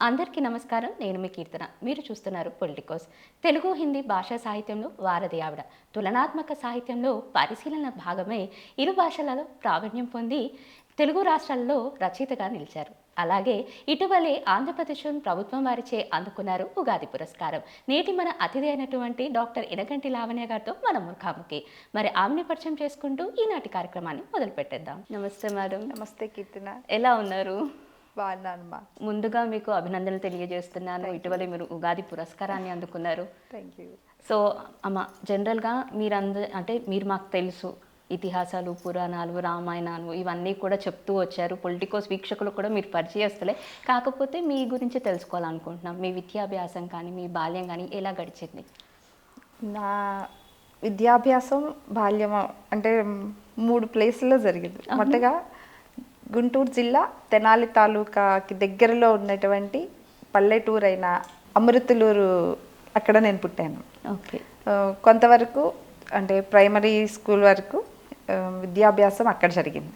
అందరికీ నమస్కారం. నేను మీ కీర్తన. మీరు చూస్తున్నారు పొలిటికోస్. తెలుగు, హిందీ భాషా సాహిత్యంలో వారధి ఆవిడ. తులనాత్మక సాహిత్యంలో పరిశీలన భాగమై ఇరు భాషలలో ప్రావీణ్యం పొంది తెలుగు రాష్ట్రాల్లో రచయితగా నిలిచారు. అలాగే ఇటీవలే ఆంధ్రప్రదేశ్ ప్రభుత్వం వారిచే అందుకున్నారు ఉగాది పురస్కారం. నేటి మన అతిథి అయినటువంటి డాక్టర్ ఇనగంటి లావణ్య గారితో మనం ముఖాముఖి. మరి ఆమెని పరిచయం చేసుకుంటూ ఈనాటి కార్యక్రమాన్ని మొదలు పెట్టేద్దాం. నమస్తే మేడం. నమస్తే కీర్తన, ఎలా ఉన్నారు? బాగున్నానమ్మా. ముందుగా మీకు అభినందనలు తెలియజేస్తున్నాను. ఇటీవలే మీరు ఉగాది పురస్కారాన్ని అందుకున్నారు. Thank you. సో అమ్మ, జనరల్గా మీరు మాకు తెలుసు, ఇతిహాసాలు, పురాణాలు, రామాయణాలు ఇవన్నీ కూడా చెప్తూ వచ్చారు. పొలిటికోస్ వీక్షకులు కూడా మీరు పరిచయస్తులే. కాకపోతే మీ గురించి తెలుసుకోవాలనుకుంటున్నాం. మీ విద్యాభ్యాసం కానీ, మీ బాల్యం కానీ ఎలా గడిచింది? నా విద్యాభ్యాసం బాల్యం అంటే 3 ప్లేసుల్లో జరిగింది. మొదటగా గుంటూరు జిల్లా తెనాలి తాలూకాకి దగ్గరలో ఉన్నటువంటి పల్లెటూరు అయిన అమృతులూరు, అక్కడ నేను పుట్టాను. ఓకే. కొంతవరకు అంటే ప్రైమరీ స్కూల్ వరకు విద్యాభ్యాసం అక్కడ జరిగింది.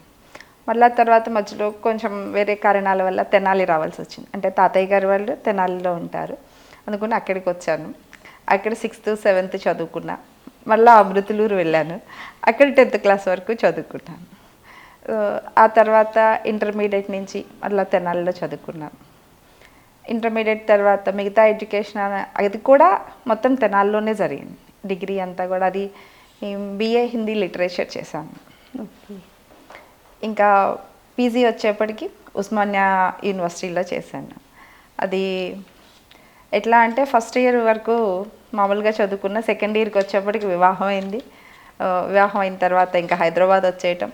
మళ్ళీ తర్వాత మధ్యలో కొంచెం వేరే కారణాల వల్ల తెనాలి రావాల్సి వచ్చింది. అంటే తాతయ్య గారి వాళ్ళు తెనాలిలో ఉంటారు అనుకుని అక్కడికి వచ్చాను. అక్కడ 6th 7th చదువుకున్నా. మళ్ళీ అమృతులూరు వెళ్ళాను. అక్కడ 10th క్లాస్ వరకు చదువుకున్నాను. ఆ తర్వాత ఇంటర్మీడియట్ నుంచి మళ్ళీ తెనాలిలో చదువుకున్నాను. ఇంటర్మీడియట్ తర్వాత మిగతా ఎడ్యుకేషన్ అది కూడా మొత్తం తెనాలిలోనే జరిగింది. డిగ్రీ అంతా కూడా అది BA హిందీ లిటరేచర్ చేశాను. ఇంకా పీజీ వచ్చేప్పటికి ఉస్మానియా యూనివర్సిటీలో చేశాను. అది ఎట్లా అంటే ఫస్ట్ ఇయర్ వరకు మామూలుగా చదువుకున్న, సెకండ్ ఇయర్కి వచ్చేప్పటికి వివాహం అయింది. వివాహం అయిన తర్వాత ఇంకా హైదరాబాద్ వచ్చేయటం,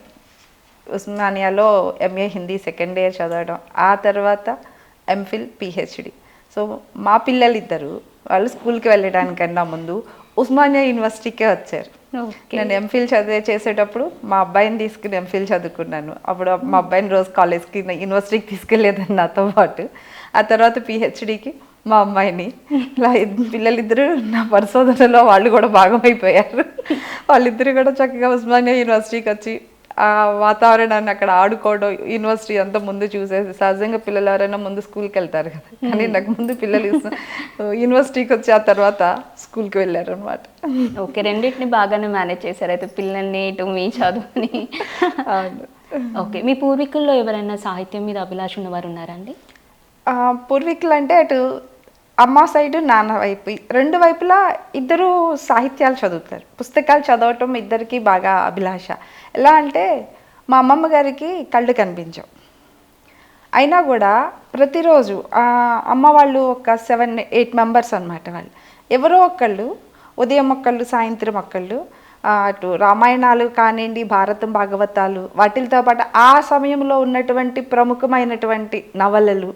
ఉస్మానియాలో MA హిందీ సెకండ్ ఇయర్ చదవడం, ఆ తర్వాత MPhil PhD. సో మా పిల్లలిద్దరు వాళ్ళు స్కూల్కి వెళ్ళడానికన్నా ముందు ఉస్మానియా యూనివర్సిటీకే వచ్చారు. నేను MPhil చేసేటప్పుడు మా అబ్బాయిని తీసుకుని MPhil చదువుకున్నాను. అప్పుడు మా అబ్బాయిని రోజు కాలేజ్కి యూనివర్సిటీకి తీసుకెళ్ళేదాన్ని నాతో పాటు. ఆ తర్వాత PhDకి మా అమ్మాయిని. ఇలా పిల్లలిద్దరూ నా పరిశోధనలో వాళ్ళు కూడా భాగమైపోయారు. వాళ్ళిద్దరూ కూడా చక్కగా ఉస్మానియా యూనివర్సిటీకి వచ్చి ఆ వాతావరణాన్ని అక్కడ ఆడుకోవడం, యూనివర్సిటీ అంతా ముందు చూసేసి, సహజంగా పిల్లలు ఎవరైనా ముందు స్కూల్కి వెళ్తారు కదా, కానీ నాకు ముందు పిల్లలు యూనివర్సిటీకి వచ్చి ఆ తర్వాత స్కూల్కి వెళ్ళారు అనమాట. ఓకే, రెండింటిని బాగానే మేనేజ్ చేశారు అయితే, పిల్లల్ని ఇటు మీ చదువుని. ఓకే, మీ పూర్వీకుల్లో ఎవరైనా సాహిత్యం మీద అభిలాష ఉన్నవారు ఉన్నారండి? పూర్వీకులు అంటే అటు అమ్మ సైడు నాన్న వైపు, 2 వైపులా ఇద్దరు సాహిత్యాలు చదువుతారు. పుస్తకాలు చదవటం ఇద్దరికి బాగా అభిలాష. ఎలా అంటే మా అమ్మమ్మ గారికి కళ్ళు కనిపించవు, అయినా కూడా ప్రతిరోజు అమ్మ వాళ్ళు ఒక 7-8 మెంబర్స్ అనమాట. వాళ్ళు ఎవరో ఒకళ్ళు ఉదయం ఒకళ్ళు, సాయంత్రం ఒకళ్ళు అటు రామాయణాలు కానివ్వండి, భారతం, భాగవతాలు, వాటితో పాటు ఆ సమయంలో ఉన్నటువంటి ప్రముఖమైనటువంటి నవలలు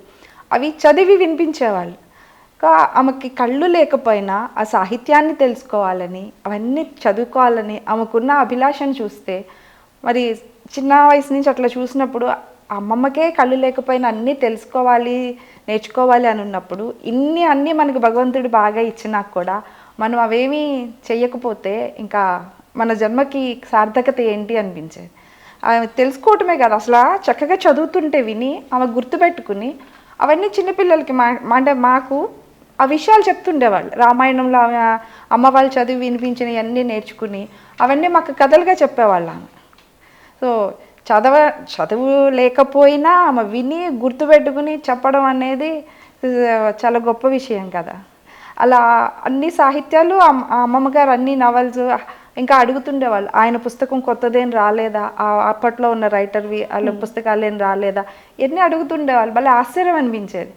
అవి చదివి వినిపించేవాళ్ళు. ఆమెకి కళ్ళు లేకపోయినా ఆ సాహిత్యాన్ని తెలుసుకోవాలని, అవన్నీ చదువుకోవాలని ఆమెకున్న అభిలాషను చూస్తే, మరి చిన్న వయసు నుంచి అట్లా చూసినప్పుడు అమ్మమ్మకే కళ్ళు లేకపోయినా అన్నీ తెలుసుకోవాలి, నేర్చుకోవాలి అని ఉన్నప్పుడు, అన్నీ మనకు భగవంతుడు బాగా ఇచ్చినా కూడా మనం అవేమీ చెయ్యకపోతే ఇంకా మన జన్మకి సార్థకత ఏంటి అనిపించేది. ఆమె తెలుసుకోవటమే కాదు, అసలు చక్కగా చదువుతుంటే విని ఆమె గుర్తుపెట్టుకుని అవన్నీ చిన్నపిల్లలకి అంటే మాకు ఆ విషయాలు చెప్తుండేవాళ్ళు. రామాయణంలో అమ్మ వాళ్ళు చదివి వినిపించినవి అన్నీ నేర్చుకుని అవన్నీ మాకు కథలుగా చెప్పేవాళ్ళు ఆమె. సో చదువు లేకపోయినా ఆమె విని గుర్తుపెట్టుకుని చెప్పడం అనేది చాలా గొప్ప విషయం కదా. అలా అన్ని సాహిత్యాలు అమ్మమ్మ గారు అన్ని నవల్స్ ఇంకా అడుగుతుండేవాళ్ళు. ఆయన పుస్తకం కొత్తదేం రాలేదా, అప్పట్లో ఉన్న రైటర్వి వాళ్ళ పుస్తకాలు ఏం రాలేదా, ఇవన్నీ అడుగుతుండేవాళ్ళు. భలే ఆశ్చర్యం అనిపించేది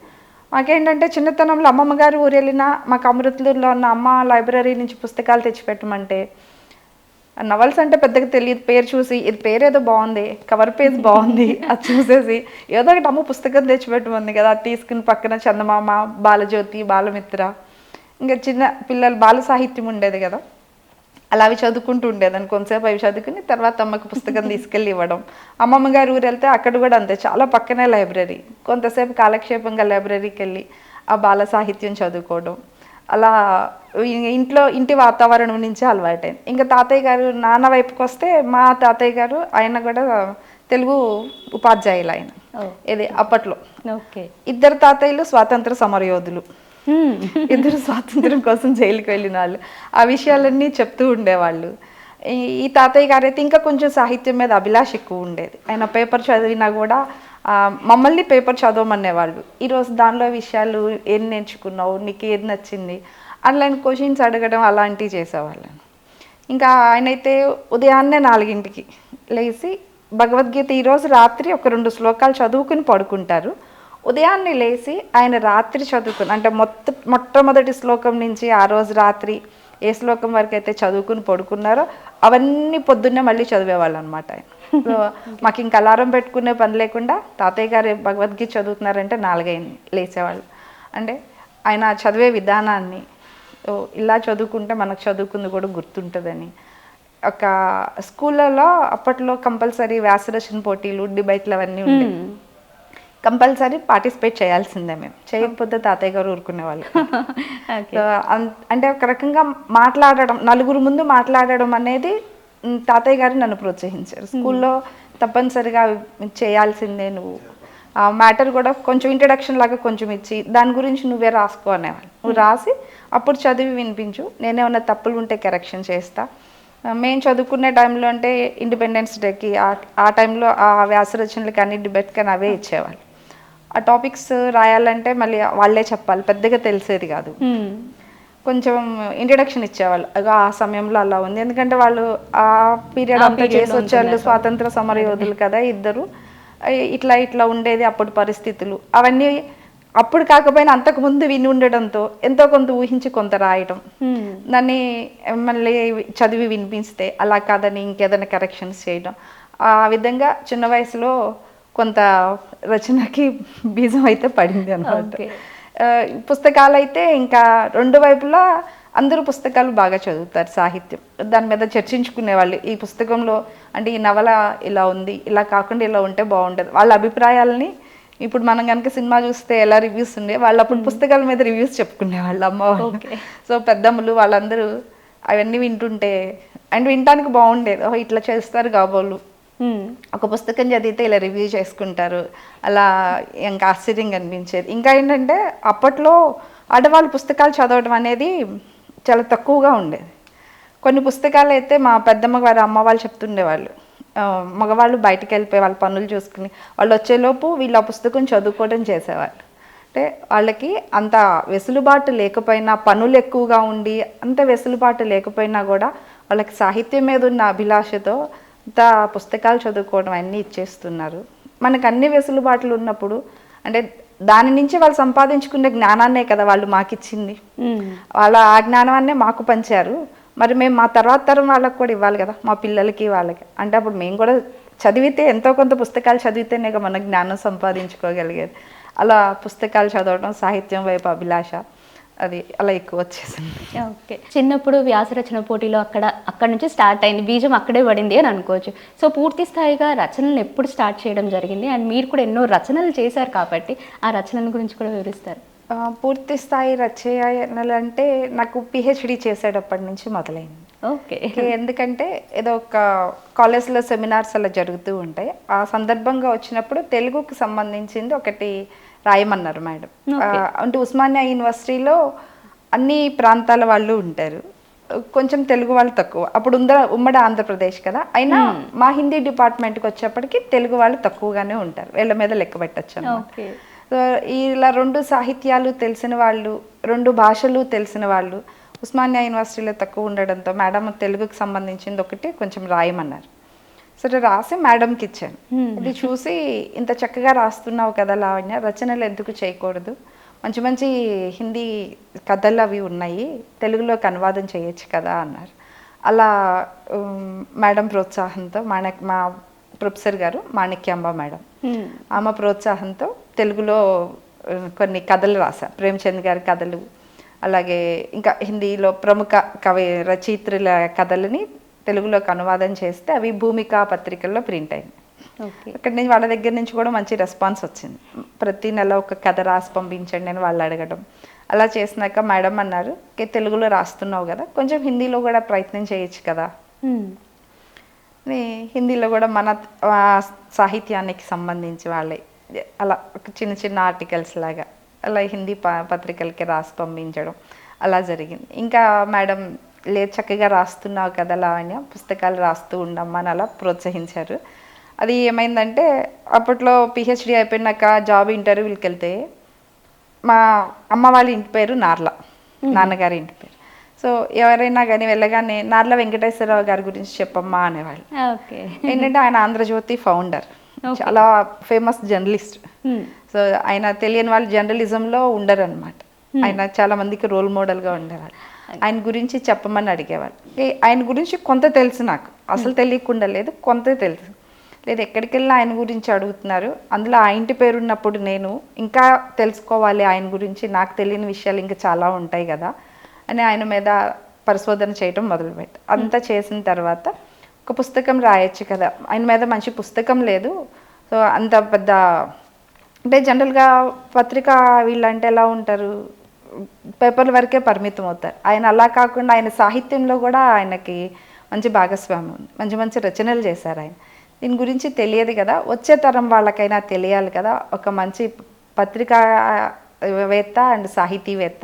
మాకేంటంటే, చిన్నతనంలో అమ్మమ్మ గారు ఊరు వెళ్ళినా మాకు అమృతులూరులో ఉన్న అమ్మ లైబ్రరీ నుంచి పుస్తకాలు తెచ్చిపెట్టమంటే, నవల్స్ అంటే పెద్దగా తెలియదు, పేరు చూసి ఇది పేరు ఏదో బాగుంది, కవర్ పేజ్ బాగుంది, అది చూసేసి ఏదో ఒకటి అమ్మ పుస్తకం తెచ్చిపెట్టమంది కదా, అది తీసుకుని పక్కన చందమామ, బాలజ్యోతి, బాలమిత్ర, ఇంకా చిన్న పిల్లలు బాల సాహిత్యం ఉండేది కదా, అలా అవి చదువుకుంటూ ఉండేదాన్ని. కొంతసేపు అవి చదువుకుని తర్వాత అమ్మకు పుస్తకం తీసుకెళ్ళి ఇవ్వడం. అమ్మమ్మ గారు ఊరు వెళ్తే అక్కడ కూడా అంతే, చాలా పక్కనే లైబ్రరీ, కొంతసేపు కాలక్షేపంగా లైబ్రరీకి వెళ్ళి ఆ బాల సాహిత్యం చదువుకోవడం. అలా ఇంటి వాతావరణం నుంచి అలవాటైంది. ఇంకా తాతయ్య గారు నాన్న వైపుకి వస్తే, మా తాతయ్య గారు ఆయన కూడా తెలుగు ఉపాధ్యాయులు. ఆయన ఓ. ఇది అప్పట్లో. ఓకే. ఇద్దరు తాతయ్యలు స్వాతంత్ర సమరయోధులు, ఇద్దరు స్వాతంత్రం కోసం జైలుకి వెళ్ళిన వాళ్ళు. ఆ విషయాలన్నీ చెప్తూ ఉండేవాళ్ళు. ఈ తాతయ్య గారు అయితే ఇంకా కొంచెం సాహిత్యం మీద అభిలాష ఎక్కువ ఉండేది. ఆయన పేపర్ చదివినా కూడా మమ్మల్ని పేపర్ చదవమనేవాళ్ళు. ఈరోజు దానిలో విషయాలు ఏం నేర్చుకున్నావు, నీకు ఏది నచ్చింది, అలాంటి క్వశ్చన్స్ అడగడం అలాంటివి చేసేవాళ్ళని. ఇంకా ఆయనైతే ఉదయాన్నే 4ంటికి లేచి భగవద్గీత ఈరోజు రాత్రి ఒక 2 శ్లోకాలు చదువుకుని పడుకుంటారు. ఉదయాన్నే లేచి ఆయన రాత్రి చదువుకుని అంటే మొట్టమొదటి శ్లోకం నుంచి ఆ రోజు రాత్రి ఏ శ్లోకం వరకు అయితే చదువుకుని పడుకున్నారో అవన్నీ పొద్దున్నే మళ్ళీ చదివేవాళ్ళు అనమాట ఆయన. సో మాకు ఇంక అలారం పెట్టుకునే పని లేకుండా తాతయ్య గారు భగవద్గీత చదువుతున్నారంటే 4 లేచేవాళ్ళు. అంటే ఆయన చదివే విధానాన్ని ఇలా చదువుకుంటే మనకు చదువుకుంది కూడా గుర్తుంటుందని. ఒక స్కూళ్ళలో అప్పట్లో కంపల్సరీ వ్యాసరచన పోటీలు, డిబేట్లు అవన్నీ ఉండేవి. కంపల్సరీ పార్టిసిపేట్ చేయాల్సిందే. మేము చేయకపోతే తాతయ్య గారు ఊరుకునేవాళ్ళు. అంటే ఒక రకంగా మాట్లాడడం, నలుగురు ముందు మాట్లాడడం అనేది తాతయ్య గారు నన్ను ప్రోత్సహించారు. స్కూల్లో తప్పనిసరిగా చేయాల్సిందే నువ్వు. ఆ మ్యాటర్ కూడా కొంచెం ఇంట్రడక్షన్ లాగా కొంచెం ఇచ్చి దాని గురించి నువ్వే రాసుకో అనేవాళ్ళు. నువ్వు రాసి అప్పుడు చదివి వినిపించు, నేనేమన్నా తప్పులు ఉంటే కరెక్షన్ చేస్తా. మేము చదువుకునే టైంలో అంటే ఇండిపెండెన్స్ డేకి ఆ టైంలో ఆ వ్యాసరచనలు కానీ డిబేట్ కానీ అవే ఇచ్చేవాళ్ళు. ఆ టాపిక్స్ రాయాలంటే మళ్ళీ వాళ్ళే చెప్పాలి, పెద్దగా తెలిసేది కాదు. కొంచెం ఇంట్రడక్షన్ ఇచ్చేవాళ్ళు, ఆ సమయంలో అలా ఉంది. ఎందుకంటే వాళ్ళు ఆ పీరియడ్ అంతా చేసి వచ్చేవాళ్ళు, స్వాతంత్ర సమరయోధులు కదా ఇద్దరు. ఇట్లా ఇట్లా ఉండేది అప్పుడు పరిస్థితులు, అవన్నీ అప్పుడు కాకపోయినా అంతకుముందు విని ఉండడంతో ఎంతో కొంత ఊహించి కొంత రాయడం, దాన్ని మళ్ళీ చదివి వినిపిస్తే అలా కాదని ఇంకేదైనా కరెక్షన్స్ చేయడం. ఆ విధంగా చిన్న వయసులో కొంత రచనకి బీజం అయితే పడింది అన్నమాట. పుస్తకాలు అయితే ఇంకా 2 వైపులా అందరూ పుస్తకాలు బాగా చదువుతారు, సాహిత్యం దాని మీద చర్చించుకునేవాళ్ళు. ఈ పుస్తకంలో అంటే ఈ నవల ఇలా ఉంది, ఇలా కాకుండా ఇలా ఉంటే బాగుంటుంది, వాళ్ళ అభిప్రాయాలని. ఇప్పుడు మనం కనుక సినిమా చూస్తే ఎలా రివ్యూస్ ఉండే, వాళ్ళు అప్పుడు పుస్తకాల మీద రివ్యూస్ చెప్పుకునేవాళ్ళు అమ్మ వాళ్ళు. సో పెద్దమ్మలు వాళ్ళందరూ అవన్నీ వింటుంటే అండ్ వినటానికి బాగుండేది. ఇట్లా చేస్తారు కాబోలు, ఒక పుస్తకం చదివితే ఇలా రివ్యూ చేసుకుంటారు, అలా ఇంకా ఆశ్చర్యంగా అనిపించేది. ఇంకా ఏంటంటే అప్పట్లో ఆడవాళ్ళు పుస్తకాలు చదవడం అనేది చాలా తక్కువగా ఉండేది. కొన్ని పుస్తకాలు అయితే మా పెద్దమ్మ గారు అమ్మ వాళ్ళు చెప్తుండేవాళ్ళు, మగవాళ్ళు బయటికి వెళ్ళిపోయి వాళ్ళ పనులు చూసుకుని వాళ్ళు వచ్చేలోపు వీళ్ళు ఆ పుస్తకం చదువుకోవడం చేసేవాళ్ళు. అంటే వాళ్ళకి అంత వెసులుబాటు లేకపోయినా, పనులు ఎక్కువగా ఉండి అంత వెసులుబాటు లేకపోయినా కూడా వాళ్ళకి సాహిత్యం మీద ఉన్న అభిలాషతో అంత పుస్తకాలు చదువుకోవడం అన్నీ ఇచ్చేస్తున్నారు. మనకు అన్ని వెసులుబాట్లు ఉన్నప్పుడు అంటే దాని నుంచి వాళ్ళు సంపాదించుకునే జ్ఞానాన్నే కదా వాళ్ళు మాకు ఇచ్చింది. వాళ్ళ ఆ జ్ఞానాన్నే మాకు పంచారు. మరి మేము మా తర్వాత తరం వాళ్ళకి కూడా ఇవ్వాలి కదా, మా పిల్లలకి వాళ్ళకి. అంటే అప్పుడు మేము కూడా చదివితే ఎంతో కొంత పుస్తకాలు చదివితేనే మన జ్ఞానం సంపాదించుకోగలిగేది. అలా పుస్తకాలు చదవడం, సాహిత్యం వైపు అభిలాష అది అలా ఎక్కువ వచ్చేసింది. ఓకే. చిన్నప్పుడు వ్యాసరచన పోటీలో అక్కడ నుంచి స్టార్ట్ అయింది, బీజం అక్కడే పడింది అని అనుకోవచ్చు. సో పూర్తి స్థాయిగా రచనలు ఎప్పుడు స్టార్ట్ చేయడం జరిగింది? అండ్ మీరు కూడా ఎన్నో రచనలు చేశారు కాబట్టి ఆ రచనల గురించి కూడా వివరిస్తారు. పూర్తి స్థాయి రచనలు అంటే నాకు పిహెచ్డి చేసేటప్పటి నుంచి మొదలైంది. ఓకే. ఎందుకంటే ఏదో ఒక కాలేజ్లో సెమినార్స్ అలా జరుగుతూ ఉంటాయి. ఆ సందర్భంగా వచ్చినప్పుడు తెలుగుకి సంబంధించింది ఒకటి రాయమన్నారు మేడం. అంటే ఉస్మానియా యూనివర్సిటీలో అన్ని ప్రాంతాల వాళ్ళు ఉంటారు, కొంచెం తెలుగు వాళ్ళు తక్కువ. అప్పుడు ఉమ్మడి ఆంధ్రప్రదేశ్ కదా, అయినా మా హిందీ డిపార్ట్మెంట్కి వచ్చేప్పటికి తెలుగు వాళ్ళు తక్కువగానే ఉంటారు, వీళ్ళ మీద లెక్క పెట్టచ్చు అన్నమాట. సో ఇలా 2 సాహిత్యాలు తెలిసిన వాళ్ళు, 2 భాషలు తెలిసిన వాళ్ళు ఉస్మానియా యూనివర్సిటీలో తక్కువ ఉండడంతో మేడం తెలుగుకి సంబంధించింది ఒకటి కొంచెం రాయమన్నారు. సరే రాసి మేడంకి ఇచ్చాను. ఇది చూసి ఇంత చక్కగా రాస్తున్నావు కదా లావణ్య, రచనలు ఎందుకు చేయకూడదు, మంచి మంచి హిందీ కథలు అవి ఉన్నాయి, తెలుగులోకి అనువాదం చేయొచ్చు కదా అన్నారు. అలా మేడం ప్రోత్సాహంతో మా ప్రొఫెసర్ గారు మాణిక్యాంబ మేడం, ఆమె ప్రోత్సాహంతో తెలుగులో కొన్ని కథలు రాశాను. ప్రేమచంద్ గారి కథలు, అలాగే ఇంకా హిందీలో ప్రముఖ రచయిత్రుల కథలని తెలుగులోకి అనువాదం చేస్తే అవి భూమిక పత్రికల్లో ప్రింట్ అయింది. అక్కడి నుంచి వాళ్ళ దగ్గర నుంచి కూడా మంచి రెస్పాన్స్ వచ్చింది. ప్రతి నెల ఒక కథ రాసి పంపించండి అని వాళ్ళు అడగడం. అలా చేసినాక మేడం అన్నారు, తెలుగులో రాస్తున్నావు కదా, కొంచెం హిందీలో కూడా ప్రయత్నం చేయొచ్చు కదా. హిందీలో కూడా మన సాహిత్యానికి సంబంధించి వాళ్ళే అలా ఒక చిన్న చిన్న ఆర్టికల్స్ లాగా అలా హిందీ పత్రికలకి రాసి పంపించడం అలా జరిగింది. ఇంకా మేడం లేదు చక్కగా రాస్తున్నావు కదా లావణ్య, పుస్తకాలు రాస్తూ ఉండమ్మా అని అలా ప్రోత్సహించారు. అది ఏమైందంటే అప్పట్లో పిహెచ్డి అయిపోయినాక జాబ్ ఇంటర్వ్యూలకి వెళ్తే మా అమ్మ వాళ్ళ ఇంటి పేరు నార్ల, నాన్నగారి ఇంటి పేరు. సో ఎవరైనా కానీ వెళ్ళగానే నార్ల వెంకటేశ్వరరావు గారి గురించి చెప్పమ్మా అనేవాళ్ళు. ఓకే. ఏంటంటే ఆయన ఆంధ్రజ్యోతి ఫౌండర్, చాలా ఫేమస్ జర్నలిస్ట్. సో ఆయన తెలియని వాళ్ళు జర్నలిజంలో ఉండరు అనమాట. ఆయన చాలా మందికి రోల్ మోడల్గా ఉండేవాళ్ళు. ఆయన గురించి చెప్పమని అడిగేవాళ్ళు. ఆయన గురించి కొంత తెలుసు, నాకు అసలు తెలియకుండా లేదు, కొంత తెలుసు. లేదు ఎక్కడికి వెళ్ళినా ఆయన గురించి అడుగుతున్నారు, అందులో ఆ ఇంటి పేరు ఉన్నప్పుడు నేను ఇంకా తెలుసుకోవాలి ఆయన గురించి, నాకు తెలియని విషయాలు ఇంకా చాలా ఉంటాయి కదా అని ఆయన మీద పరిశోధన చేయడం మొదలుపెట్టి అంతా చేసిన తర్వాత ఒక పుస్తకం రాయొచ్చు కదా, ఆయన మీద మంచి పుస్తకం లేదు. సో అంత పెద్ద అంటే జనరల్గా పత్రిక వీళ్ళంటే ఎలా ఉంటారు, పేపర్ల వరకే పరిమితం అవుతారు. ఆయన అలా కాకుండా ఆయన సాహిత్యంలో కూడా ఆయనకి మంచి భాగస్వామ్యం ఉంది, మంచి మంచి రచనలు చేశారు ఆయన. దీని గురించి తెలియదు కదా, వచ్చే తరం వాళ్ళకైనా తెలియాలి కదా, ఒక మంచి పత్రికావేత్త అండ్ సాహితీవేత్త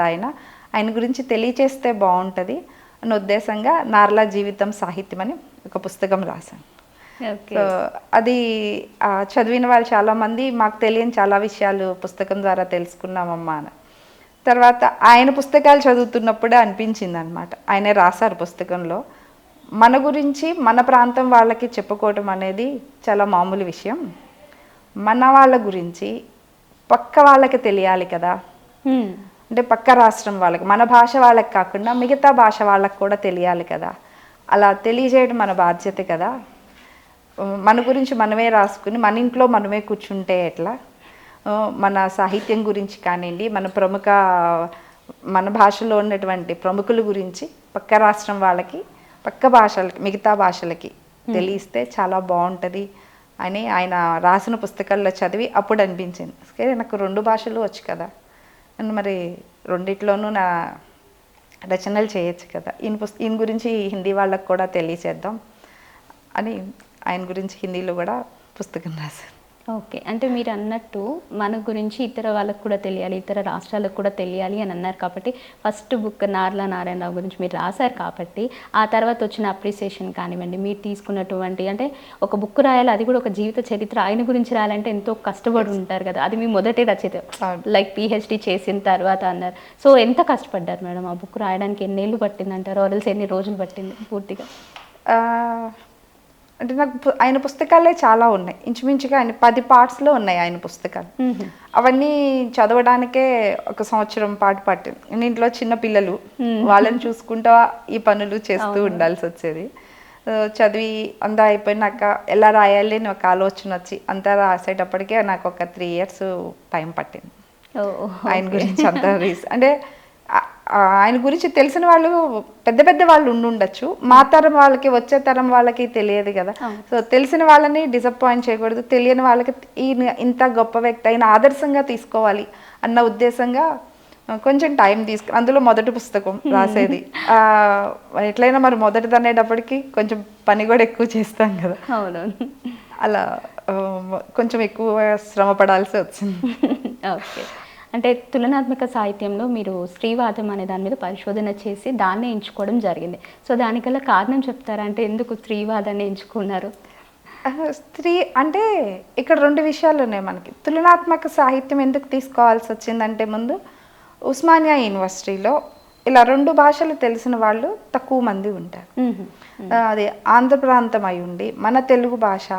ఆయన గురించి తెలియచేస్తే బాగుంటుంది అన్న ఉద్దేశంగా నార్ల జీవితం సాహిత్యం అని ఒక పుస్తకం రాశాను. సో అది చదివిన వాళ్ళు చాలామంది మాకు తెలియని చాలా విషయాలు పుస్తకం ద్వారా తెలుసుకున్నామమ్మా అని. తర్వాత ఆయన పుస్తకాలు చదువుతున్నప్పుడే అనిపించింది అనమాట, ఆయనే రాశారు పుస్తకంలో, మన గురించి మన ప్రాంతం వాళ్ళకి చెప్పుకోవటం అనేది చాలా మామూలు విషయం, మన వాళ్ళ గురించి పక్క వాళ్ళకి తెలియాలి కదా, అంటే పక్క రాష్ట్రం వాళ్ళకి, మన భాష వాళ్ళకి కాకుండా మిగతా భాష వాళ్ళకి కూడా తెలియాలి కదా, అలా తెలియజేయడం మన బాధ్యత కదా, మన గురించి మనమే రాసుకుని మన ఇంట్లో మనమే కూర్చుంటే ఎట్లా, మన సాహిత్యం గురించి కానివ్వండి, మన భాషలో ఉన్నటువంటి ప్రముఖుల గురించి పక్క రాష్ట్రం వాళ్ళకి, పక్క భాషలకి, మిగతా భాషలకి తెలిస్తే చాలా బాగుంటుంది అని ఆయన రాసిన పుస్తకాల్లో చదివి అప్పుడు అనిపించింది, సరే నాకు 2 భాషలు వచ్చు కదా, నేను మరి రెండిట్లోనూ నా రచనలు చేయొచ్చు కదా, ఈయన గురించి హిందీ వాళ్ళకు కూడా తెలియచేద్దాం అని ఆయన గురించి హిందీలో కూడా పుస్తకం రాశారు. ఓకే. అంటే మీరు అన్నట్టు మన గురించి ఇతర వాళ్ళకు కూడా తెలియాలి, ఇతర రాష్ట్రాలకు కూడా తెలియాలి అని అన్నారు కాబట్టి ఫస్ట్ బుక్ నార్ల నారాయణరావు గురించి మీరు రాశారు కాబట్టి ఆ తర్వాత వచ్చిన అప్రిసియేషన్ కానివ్వండి, మీరు తీసుకున్నటువంటి అంటే ఒక బుక్ రాయాలి, అది కూడా ఒక జీవిత చరిత్ర, ఆయన గురించి రాయాలంటే ఎంతో కష్టపడి ఉంటారు కదా, అది మీ మొదటి రచయిత లైక్ పిహెచ్డి చేసిన తర్వాత అన్నారు. సో ఎంత కష్టపడ్డారు మేడం ఆ బుక్ రాయడానికి, ఎన్నేళ్ళు పట్టింది అంటారు, ఆర్ఎల్స్ ఎన్ని రోజులు పట్టింది పూర్తిగా? అంటే నాకు ఆయన పుస్తకాలే చాలా ఉన్నాయి, ఇంచుమించుగా ఆయన 10 పార్ట్స్లో ఉన్నాయి ఆయన పుస్తకాలు. అవన్నీ చదవడానికే 1 సంవత్సరం పాటు పట్టింది. ఇంట్లో చిన్న పిల్లలు, వాళ్ళని చూసుకుంటా ఈ పనులు చేస్తూ ఉండాల్సి వచ్చేది. చదివి అంతా అయిపోయినాక ఎలా రాయాలి అని ఒక ఆలోచన వచ్చి అంతా రాసేటప్పటికే నాకు ఒక 3 years టైం పట్టింది ఆయన గురించి అంతా అంటే ఆయన గురించి తెలిసిన వాళ్ళు పెద్ద పెద్ద వాళ్ళు ఉండొచ్చు, మా తరం వాళ్ళకి, వచ్చే తరం వాళ్ళకి తెలియదు కదా. సో తెలిసిన వాళ్ళని డిసప్పాయింట్ చేయకూడదు, తెలియని వాళ్ళకి ఈయన ఇంత గొప్ప వ్యక్తి అయిన ఆదర్శంగా తీసుకోవాలి అన్న ఉద్దేశంగా కొంచెం టైం తీసుకుని, అందులో మొదటి పుస్తకం రాసేది ఎట్లయినా మరి మొదటిది అనేటప్పటికి కొంచెం పని కూడా ఎక్కువ చేస్తాం కదా, అలా కొంచెం ఎక్కువ శ్రమ పడాల్సి వచ్చింది. ఓకే. అంటే తులనాత్మక సాహిత్యంలో మీరు స్త్రీవాదం అనే దాని మీద పరిశోధన చేసి దాన్నే ఎంచుకోవడం జరిగింది. సో దానికల్లా కారణం చెప్తారా, అంటే ఎందుకు స్త్రీవాదాన్ని ఎంచుకున్నారు? స్త్రీ అంటే ఇక్కడ 2 విషయాలు ఉన్నాయి మనకి. తులనాత్మక సాహిత్యం ఎందుకు తీసుకోవాల్సి వచ్చిందంటే, ముందు ఉస్మానియా యూనివర్సిటీలో ఇలా 2 భాషలు తెలిసిన వాళ్ళు తక్కువ మంది ఉంటారు. అది ఆంధ్ర ప్రాంతం అయి ఉండి మన తెలుగు భాష,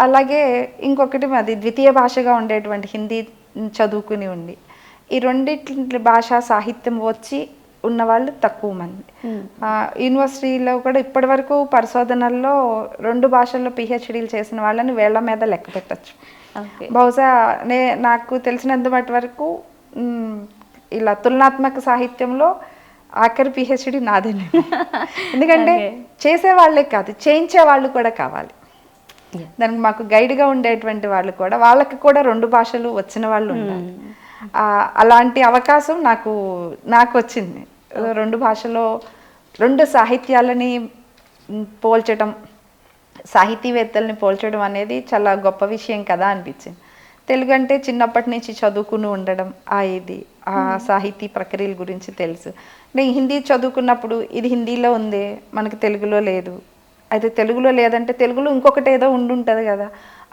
అలాగే ఇంకొకటి అది ద్వితీయ భాషగా ఉండేటువంటి హిందీ చదువుకుని ఉండి, ఈ 2 భాషా సాహిత్యం వచ్చి ఉన్నవాళ్ళు తక్కువ మంది. యూనివర్సిటీలో కూడా ఇప్పటి వరకు పరిశోధనల్లో 2 భాషల్లో పిహెచ్డీలు చేసిన వాళ్ళని వేళ్ల మీద లెక్క పెట్టచ్చు. బహుశా నాకు తెలిసినంత మట్టి వరకు ఇలా తులనాత్మక సాహిత్యంలో ఆఖరి పిహెచ్డి నాదేనే. ఎందుకంటే చేసేవాళ్ళే కాదు, చేయించే వాళ్ళు కూడా కావాలి. దానికి మాకు గైడ్గా ఉండేటువంటి వాళ్ళు కూడా, వాళ్ళకి కూడా 2 భాషలు వచ్చిన వాళ్ళు ఉన్నారు. అలాంటి అవకాశం నాకు వచ్చింది. 2 భాషలో 2 సాహిత్యాలని పోల్చడం, సాహితీవేత్తల్ని పోల్చడం అనేది చాలా గొప్ప విషయం కదా అనిపించింది. తెలుగు అంటే చిన్నప్పటి నుంచి చదువుకుని ఉండడం, ఆ సాహితీ ప్రక్రియల గురించి తెలుసు. నేను హిందీ చదువుకున్నప్పుడు ఇది హిందీలో ఉంది, మనకు తెలుగులో లేదు. అయితే తెలుగులో లేదంటే తెలుగులో ఇంకొకటి ఏదో ఉండుంటుంది కదా,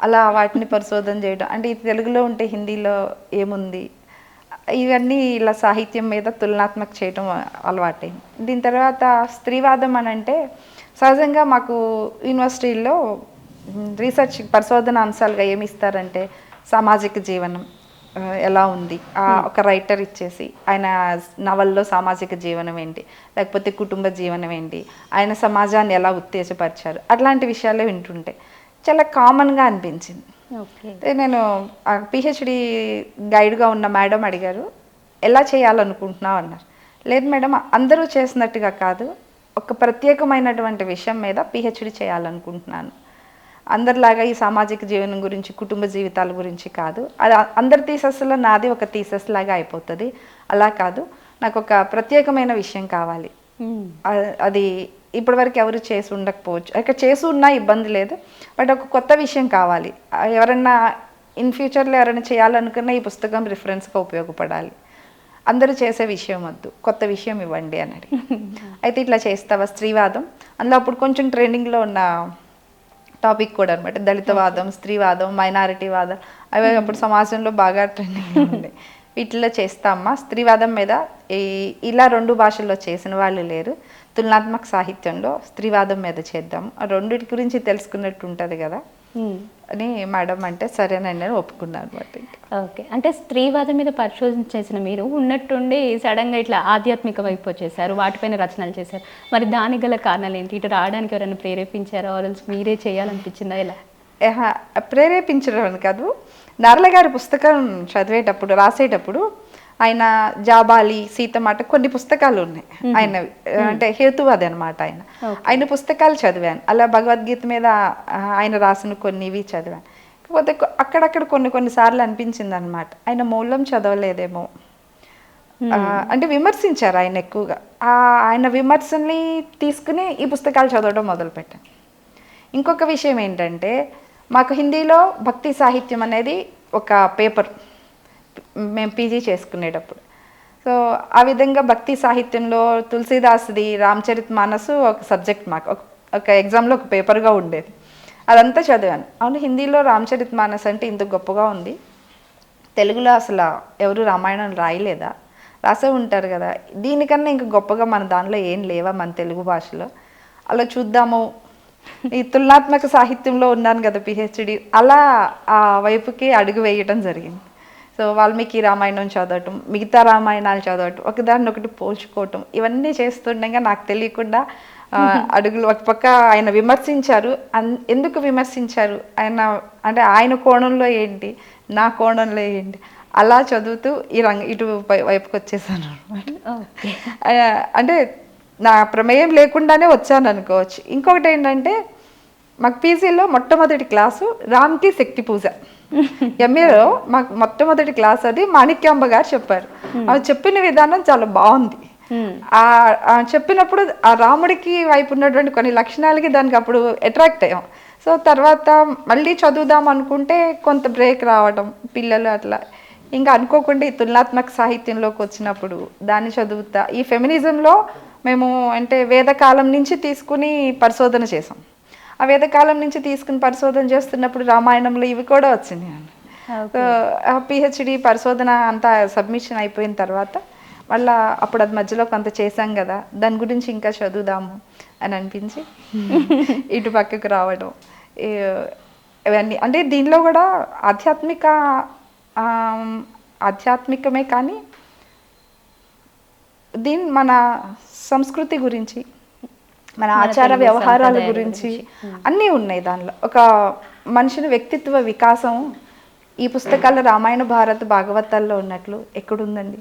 అలా వాటిని పరిశోధన చేయడం. అంటే ఇది తెలుగులో ఉంటే హిందీలో ఏముంది, ఇవన్నీ ఇలా సాహిత్యం మీద తులనాత్మక చేయడం అలవాటైంది. దీని తర్వాత స్త్రీవాదం అని అంటే సహజంగా మాకు యూనివర్సిటీల్లో రీసెర్చ్ పరిశోధన అంశాలుగా ఏమి ఇస్తారంటే సామాజిక జీవనం ఎలా ఉంది, ఒక రైటర్ ఇచ్చేసి ఆయన నవల్లో సామాజిక జీవనం ఏంటి, లేకపోతే కుటుంబ జీవనం ఏంటి, ఆయన సమాజాన్ని ఎలా ఉత్తేజపరిచారు, అట్లాంటి విషయాలే వింటుంటే చాలా కామన్గా అనిపించింది. నేను పిహెచ్డి గైడ్గా ఉన్న మేడం అడిగారు, ఎలా చేయాలనుకుంటున్నావు అన్నారు. లేదు మేడం, అందరూ చేసినట్టుగా కాదు, ఒక ప్రత్యేకమైనటువంటి విషయం మీద పిహెచ్డి చేయాలనుకుంటున్నాను. అందరిలాగా ఈ సామాజిక జీవనం గురించి, కుటుంబ జీవితాల గురించి కాదు, అది అందరి థీసెస్లో నాది ఒక థీసెస్ లాగా అయిపోతుంది. అలా కాదు, నాకు ఒక ప్రత్యేకమైన విషయం కావాలి. అది ఇప్పటివరకు ఎవరు చేసి ఉండకపోవచ్చు, ఇక్కడ చేసి ఉన్నా ఇబ్బంది లేదు, బట్ ఒక కొత్త విషయం కావాలి. ఎవరన్నా ఇన్ ఫ్యూచర్లో ఎవరైనా చేయాలనుకున్నా ఈ పుస్తకం రిఫరెన్స్గా ఉపయోగపడాలి. అందరూ చేసే విషయం వద్దు, కొత్త విషయం ఇవ్వండి అని అడిగి. అయితే ఇట్లా చేస్తావా స్త్రీవాదం, అందులో అప్పుడు కొంచెం ట్రెండింగ్లో ఉన్న టాపిక్ కూడా అనమాట, దళితవాదం, స్త్రీవాదం, మైనారిటీ వాదం, అవి అప్పుడు సమాజంలో బాగా ట్రెండింగ్లో ఉన్నాయి. వీటిలో చేస్తామా స్త్రీవాదం మీద, ఇలా 2 భాషల్లో చేసిన వాళ్ళు లేరు, తులనాత్మక సాహిత్యంలో స్త్రీవాదం మీద చేద్దాం, ఆ రెండింటి గురించి తెలుసుకున్నట్టు ఉంటుంది కదా అని మేడం అంటే సరేనండి నేను ఒప్పుకున్నాను అనమాట. ఓకే, అంటే స్త్రీవాదం మీద పరిశోధన చేసిన మీరు ఉన్నట్టుండి సడన్గా ఇట్లా ఆధ్యాత్మిక వైపు వచ్చేసారు, వాటిపైన రచనలు చేశారు. మరి దానికి గల కారణాలు ఏంటి? ఇటు రావడానికి ఎవరైనా ప్రేరేపించారా, మీరే చేయాలనిపించిందా? ఇలా ప్రేరేపించడం అని కాదు, నార్ల గారి పుస్తకం చదివేటప్పుడు, రాసేటప్పుడు ఆయన జాబాలి, సీతమాట కొన్ని పుస్తకాలు ఉన్నాయి ఆయన, అంటే హేతువాది అనమాట ఆయన పుస్తకాలు చదివాను. అలా భగవద్గీత మీద ఆయన రాసిన కొన్ని ఇవి చదివాను. కాకపోతే అక్కడక్కడ కొన్నిసార్లు అనిపించింది అనమాట, ఆయన మూలం చదవలేదేమో. అంటే విమర్శించారు ఆయన ఎక్కువగా, ఆయన విమర్శల్ని తీసుకుని ఈ పుస్తకాలు చదవడం మొదలుపెట్టాను. ఇంకొక విషయం ఏంటంటే, మాకు హిందీలో భక్తి సాహిత్యం అనేది ఒక పేపర్ మేము పీజీ చేసుకునేటప్పుడు. సో ఆ విధంగా భక్తి సాహిత్యంలో తులసీదాస్ది రామచరిత్ మానస్ ఒక సబ్జెక్ట్, మాకు ఒక ఎగ్జామ్లో ఒక పేపర్గా ఉండేది. అదంతా చదివాను. అవును, హిందీలో రామచరిత్ మానస్ అంటే ఇంత గొప్పగా ఉంది, తెలుగులో అసలు ఎవరు రామాయణం రాయలేదా? రాసే ఉంటారు కదా, దీనికన్నా ఇంక గొప్పగా మన దానిలో ఏం లేవా మన తెలుగు భాషలో, అలా చూద్దాము. ఈ తులనాత్మక సాహిత్యంలో ఉన్నాను కదా పిహెచ్డి, అలా ఆ వైపుకి అడుగు వేయటం జరిగింది. సో వాల్మీకి రామాయణం చదవటం, మిగతా రామాయణాలు చదవటం, ఒకదాన్ని ఒకటి పోల్చుకోవటం, ఇవన్నీ చేస్తుండగా నాకు తెలియకుండా అడుగులు. ఒక పక్క ఆయన విమర్శించారు, ఎందుకు విమర్శించారు ఆయన అంటే ఆయన కోణంలో ఏంటి, నా కోణంలో ఏంటి, అలా చదువుతూ ఇటు వైపుకి వచ్చేసాను అనమాట. అంటే నా ప్రమేయం లేకుండానే వచ్చాను అనుకోవచ్చు. ఇంకొకటి ఏంటంటే, మాకు పీజీలో మొట్టమొదటి క్లాసు రామ్కి శక్తి పూజ, ఎంఏలో మాకు మొట్టమొదటి క్లాస్ అది మాణిక్యాంబ గారు చెప్పారు. ఆమె చెప్పిన విధానం చాలా బాగుంది. చెప్పినప్పుడు ఆ రాముడికి వైపు ఉన్నటువంటి కొన్ని లక్షణాలకి దానికి అప్పుడు అట్రాక్ట్ అయ్యాం. సో తర్వాత మళ్ళీ చదువుదాం అనుకుంటే కొంత బ్రేక్ రావడం, పిల్లలు అట్లా ఇంకా అనుకోకుండా ఈ తులనాత్మక సాహిత్యంలోకి వచ్చినప్పుడు దాన్ని చదువుతా. ఈ ఫెమినిజంలో మేము అంటే వేదకాలం నుంచి తీసుకుని పరిశోధన చేసాం. ఆ వేదకాలం నుంచి తీసుకుని పరిశోధన చేస్తున్నప్పుడు రామాయణంలో ఇవి కూడా వచ్చినాయి. పిహెచ్డి పరిశోధన అంతా సబ్మిషన్ అయిపోయిన తర్వాత మళ్ళీ అప్పుడు అది మధ్యలో కొంత చేశాం కదా, దాని గురించి ఇంకా చదువుదాము అని అనిపించి ఇటు పక్కకు రావడం ఇవన్నీ. అంటే దీనిలో కూడా ఆధ్యాత్మికమే కానీ మన సంస్కృతి గురించి, మన ఆచార వ్యవహారాల గురించి అన్నీ ఉన్నాయి దానిలో. ఒక మనిషిని వ్యక్తిత్వ వికాసం ఈ పుస్తకాల్లో రామాయణ భారత భాగవతాల్లో ఉన్నట్లు ఎక్కడుందండి?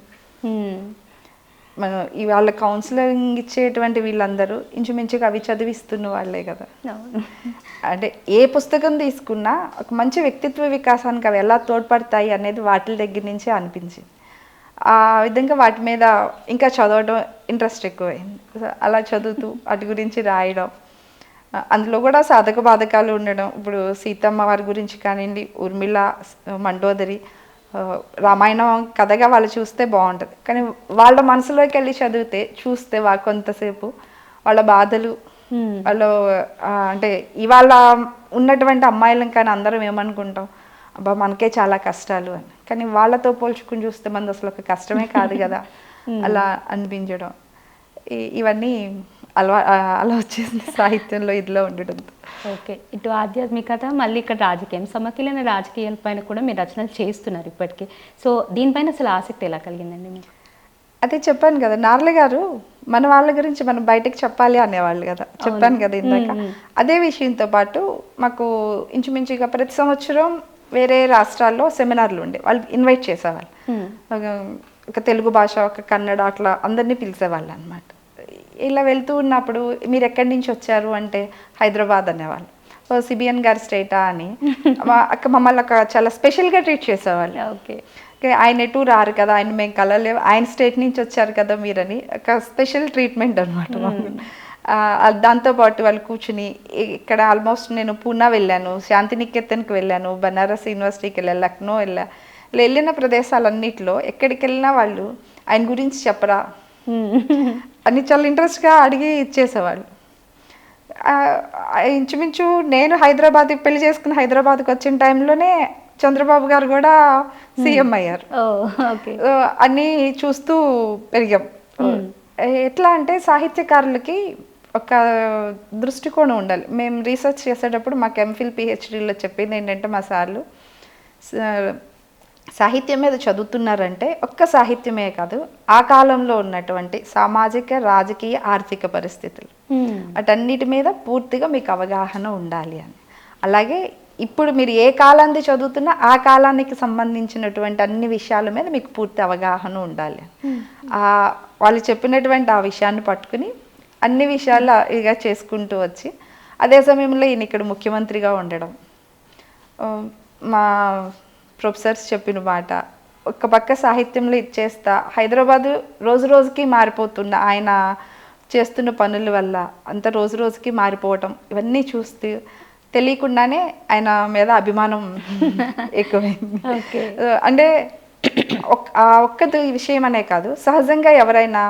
మనం ఇవాళ కౌన్సిలింగ్ ఇచ్చేటువంటి వీళ్ళందరూ ఇంచుమించుగా అవి చదివిస్తున్న వాళ్ళే కదా. అంటే ఏ పుస్తకం తీసుకున్నా ఒక మంచి వ్యక్తిత్వ వికాసానికి అవి ఎలా తోడ్పడతాయి అనేది వాటి దగ్గర నుంచే అనిపించింది. ఆ విధంగా వాటి మీద ఇంకా చదవడం ఇంట్రెస్ట్ ఎక్కువైంది. అలా చదువుతూ వాటి గురించి రాయడం, అందులో కూడా సాధక బాధకాలు ఉండడం. ఇప్పుడు సీతమ్మ వారి గురించి కానివ్వండి, ఊర్మిళ, మండోదరి, రామాయణం కథగా వాళ్ళు చూస్తే బాగుంటుంది. కానీ వాళ్ళ మనసులోకి వెళ్ళి చదివితే చూస్తే కొంతసేపు వాళ్ళ బాధలు, వాళ్ళు అంటే ఇవాళ ఉన్నటువంటి అమ్మాయిలను కానీ అందరం ఏమనుకుంటాం, అబ్బా మనకే చాలా కష్టాలు అని. కానీ వాళ్ళతో పోల్చుకుని చూస్తే మనది అసలు ఒక కష్టమే కాదు కదా అలా అనిపించడం. ఇవన్నీ అలా వచ్చేసింది సాహిత్యంలో ఇదిలో ఉండడం. ఓకే, ఇటు ఆధ్యాత్మికత, మళ్ళీ ఇక్కడ రాజకీయం, సమకాలీన రాజకీయాల పైన కూడా మీరు రచనలు చేస్తున్నారు ఇప్పటికీ. సో దీనిపైన అసలు ఆసక్తి ఎలా కలిగిందండి మీకు? అదే చెప్పాను కదా, నార్ల గారు మన వాళ్ళ గురించి మనం బయటకు చెప్పాలి అనేవాళ్ళు కదా, చెప్పాను కదా ఇందాక. అదే విషయంతో పాటు మాకు ఇంచుమించుగా ప్రతి సంవత్సరం వేరే రాష్ట్రాల్లో సెమినార్లు ఉండే, వాళ్ళు ఇన్వైట్ చేసేవాళ్ళు. ఒక తెలుగు భాష, ఒక కన్నడ, అట్లా అందరినీ పిలిచేవాళ్ళు అనమాట. ఇలా వెళ్తూ ఉన్నప్పుడు మీరు ఎక్కడి నుంచి వచ్చారు అంటే హైదరాబాద్ అనేవాళ్ళు. సిబిఎన్ గారి స్టేటా అని మమ్మల్ని చాలా స్పెషల్గా ట్రీట్ చేసేవాళ్ళు. ఓకే, ఆయన ఎటు రారు కదా, ఆయన మేము కలలేవు, ఆయన స్టేట్ నుంచి వచ్చారు కదా మీరని ఒక స్పెషల్ ట్రీట్మెంట్ అనమాట. దాంతోపాటు వాళ్ళు కూర్చుని ఇక్కడ ఆల్మోస్ట్ నేను పూనా వెళ్ళాను, శాంతినికేతన్కి వెళ్ళాను, బనారస్ యూనివర్సిటీకి వెళ్ళాను, లక్నో వెళ్ళిన ప్రదేశాలన్నింటిలో ఎక్కడికి వెళ్ళినా వాళ్ళు ఆయన గురించి చెప్పరా అని చాలా ఇంట్రెస్ట్గా అడిగి ఇచ్చేసేవాళ్ళు. ఇంచుమించు నేను పెళ్లి చేసుకుని హైదరాబాద్కి వచ్చిన టైంలోనే చంద్రబాబు గారు కూడా సీఎం అయ్యారు. అన్నీ చూస్తూ పెరిగాం. ఎట్లా అంటే సాహిత్యకారులకి ఒక దృష్టికోణం ఉండాలి. మేము రీసెర్చ్ చేసేటప్పుడు మాకు ఎంఫిల్ పిహెచ్డీలో చెప్పింది ఏంటంటే, మా సార్లు సాహిత్యం మీద చదువుతున్నారంటే ఒక్క సాహిత్యమే కాదు, ఆ కాలంలో ఉన్నటువంటి సామాజిక, రాజకీయ, ఆర్థిక పరిస్థితులు అటన్నిటి మీద పూర్తిగా మీకు అవగాహన ఉండాలి అని. అలాగే ఇప్పుడు మీరు ఏ కాలాన్ని చదువుతున్నా ఆ కాలానికి సంబంధించినటువంటి అన్ని విషయాల మీద మీకు పూర్తి అవగాహన ఉండాలి. వాళ్ళు చెప్పినటువంటి ఆ విషయాన్ని పట్టుకుని అన్ని విషయాలు ఇక చేసుకుంటూ వచ్చి, అదే సమయంలో ఈయన ఇక్కడ ముఖ్యమంత్రిగా ఉండడం, మా ప్రొఫెసర్స్ చెప్పిన మాట, ఒక పక్క సాహిత్యంలో ఇచ్చేస్తా, హైదరాబాదు రోజు రోజుకి మారిపోతున్న ఆయన చేస్తున్న పనుల వల్ల అంత రోజు రోజుకి మారిపోవటం, ఇవన్నీ చూస్తూ తెలియకుండానే ఆయన మీద అభిమానం ఎక్కువైంది. అంటే ఒక్కది విషయం అనే కాదు, సహజంగా ఎవరైనా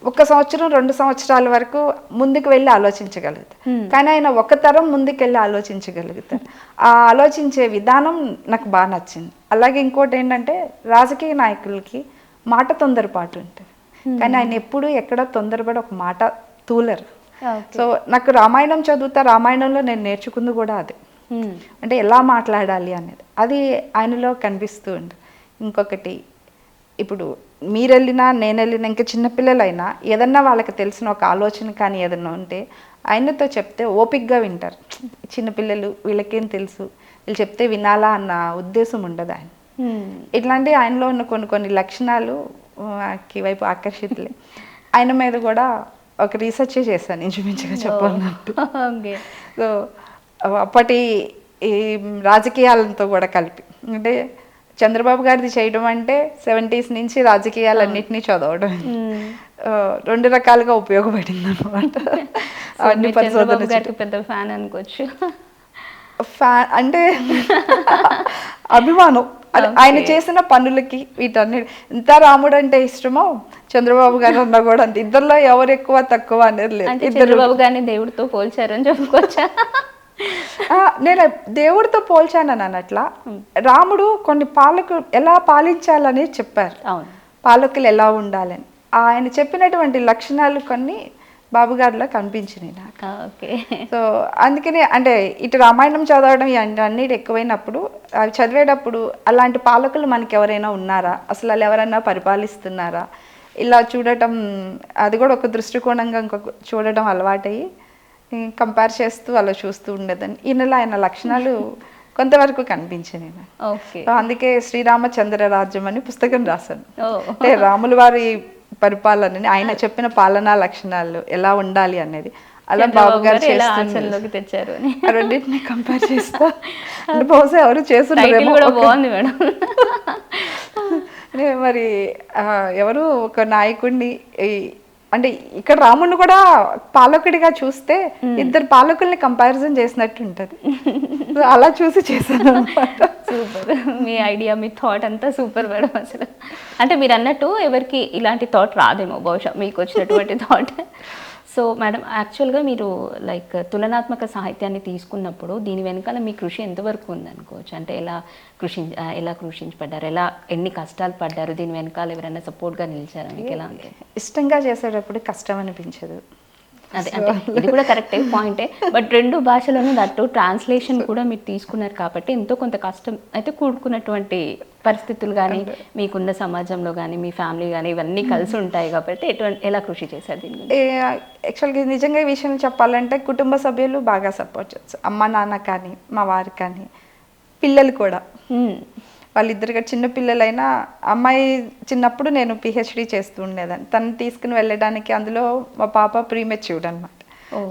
1 సంవత్సరం 2 సంవత్సరాల వరకు ముందుకు వెళ్ళి ఆలోచించగలుగుతారు. కానీ ఆయన ఒక తరం ముందుకెళ్ళి ఆలోచించగలుగుతారు. ఆ ఆలోచించే విధానం నాకు బాగా నచ్చింది. అలాగే ఇంకోటి ఏంటంటే, రాజకీయ నాయకులకి మాట తొందరపాటు ఉంటుంది, కానీ ఆయన ఎప్పుడు ఎక్కడ తొందరపడి ఒక మాట తూలరు. సో నాకు రామాయణం చదువుతా, రామాయణంలో నేను నేర్చుకుంది కూడా అదే, అంటే ఎలా మాట్లాడాలి అనేది అది ఆయనలో కనిపిస్తూ ఉంది. ఇంకొకటి, ఇప్పుడు మీరు వెళ్ళినా నేను వెళ్ళినా ఇంకా చిన్నపిల్లలైనా ఏదన్నా వాళ్ళకి తెలిసిన ఒక ఆలోచన కానీ ఏదన్నా ఉంటే ఆయనతో చెప్తే ఓపిక్గా వింటారు. చిన్నపిల్లలు వీళ్ళకేం తెలుసు, వీళ్ళు చెప్తే వినాలా అన్న ఉద్దేశం ఉండదు ఆయన. ఇట్లాంటి ఆయనలో ఉన్న కొన్ని లక్షణాలు వైపు ఆకర్షితులే. ఆయన మీద కూడా ఒక రీసెర్చ్ చేశాను ఇంచుమించుగా చెప్పాలంటే. సో అప్పటి ఈ రాజకీయాలతో కూడా కలిపి, అంటే చంద్రబాబు గారిది చేయడం అంటే 70s నుంచి రాజకీయాలన్నింటినీ చదవడం 2 రకాలుగా ఉపయోగపడింది అనమాట. అన్ని పరిశోధన పెద్ద ఫ్యాన్ అనుకోవచ్చు. ఫ్యాన్ అంటే అభిమానం, ఆయన చేసిన పనులకి వీటన్నిటి. ఎంత రాముడు అంటే ఇష్టమో చంద్రబాబు గారు అన్నా కూడా అంతే. ఇద్దరిలో ఎవరు ఎక్కువ తక్కువ అనేది లేదు. చంద్రబాబు గారిని దేవుడితో పోల్చారని చెప్పుకోవచ్చా? నేను దేవుడితో పోల్చానని అట్లా, రాముడు కొన్ని ఎలా పాలించాలని చెప్పారు, పాలకులు ఎలా ఉండాలని. ఆయన చెప్పినటువంటి లక్షణాలు కొన్ని బాబుగారిలో కనిపించినాయి నాకు. సో అందుకని అంటే ఇటు రామాయణం చదవడం అన్నిటి ఎక్కువైనప్పుడు అవి చదివేటప్పుడు అలాంటి పాలకులు మనకి ఎవరైనా ఉన్నారా, అసలు వాళ్ళు ఎవరైనా పరిపాలిస్తున్నారా, ఇలా చూడటం, అది కూడా ఒక దృష్టికోణంగా ఇంకొక చూడటం అలవాటయ్యి కంపేర్ చేస్తూ అలా చూస్తూ ఉండేదని. ఈయనలో ఆయన లక్షణాలు కొంతవరకు కనిపించాయి నాకు. అందుకే శ్రీరామచంద్ర రాజ్యం అని పుస్తకం రాశాను. అంటే రాముల వారి పరిపాలనని, ఆయన చెప్పిన పాలనా లక్షణాలు ఎలా ఉండాలి అనేది అలా బాబు గారు తెచ్చారు. రెండింటిని కంపేర్ చేస్తా, బహుశా ఎవరు చేస్తున్నారు మరి ఎవరు ఒక నాయకుడిని అంటే ఇక్కడ రాముడిని కూడా పాలకుడిగా చూస్తే ఇద్దరు పాలకుల్ని కంపారిజన్ చేసినట్టు ఉంటుంది. So అలా చూసి చేశాను అనమాట. సూపర్. మీ ఐడియా, మీ థాట్ అంతా సూపర్ మేడం అసలు. అంటే మీరు అన్నట్టు ఎవరికి ఇలాంటి థాట్ రాదేమో బహుశా మీకు వచ్చినటువంటి థాట్. సో మేడం, యాక్చువల్గా మీరు లైక్ తులనాత్మక సాహిత్యాన్ని తీసుకున్నప్పుడు దీని వెనకాల మీ కృషి ఎంతవరకు ఉందనుకోవచ్చు? అంటే ఎలా కృషించబడ్డారు, ఎన్ని కష్టాలు పడ్డారు, దీని వెనకాల ఎవరైనా సపోర్ట్గా నిలిచారా, మీకు ఎలా ఉంది? ఇష్టంగా చేసేటప్పుడు కష్టం అనిపించదు. అదే, అంటే ఇది కూడా కరెక్టే, పాయింటే. బట్ 2 భాషలను దట్టు ట్రాన్స్లేషన్ కూడా మీరు తీసుకున్నారు కాబట్టి ఎంతో కొంత కష్టం అయితే కూడుకున్నటువంటి పరిస్థితులు కానీ మీకున్న సమాజంలో కానీ మీ ఫ్యామిలీ కానీ ఇవన్నీ కలిసి ఉంటాయి కాబట్టి ఎలా కృషి చేశారు దీన్ని? యాక్చువల్గా నిజంగా ఈ విషయం చెప్పాలంటే కుటుంబ సభ్యులు బాగా సపోర్ట్ చేస్తారు. అమ్మ నాన్న కానీ మా వారు కానీ పిల్లలు కూడా. వాళ్ళిద్దరుగా చిన్న పిల్లలైనా, అమ్మాయి చిన్నప్పుడు నేను పిహెచ్డి చేస్తూ ఉండేదాన్ని. తను తీసుకుని వెళ్ళడానికి అందులో మా పాప ప్రీమెచ్యూర్డ్ అనమాట.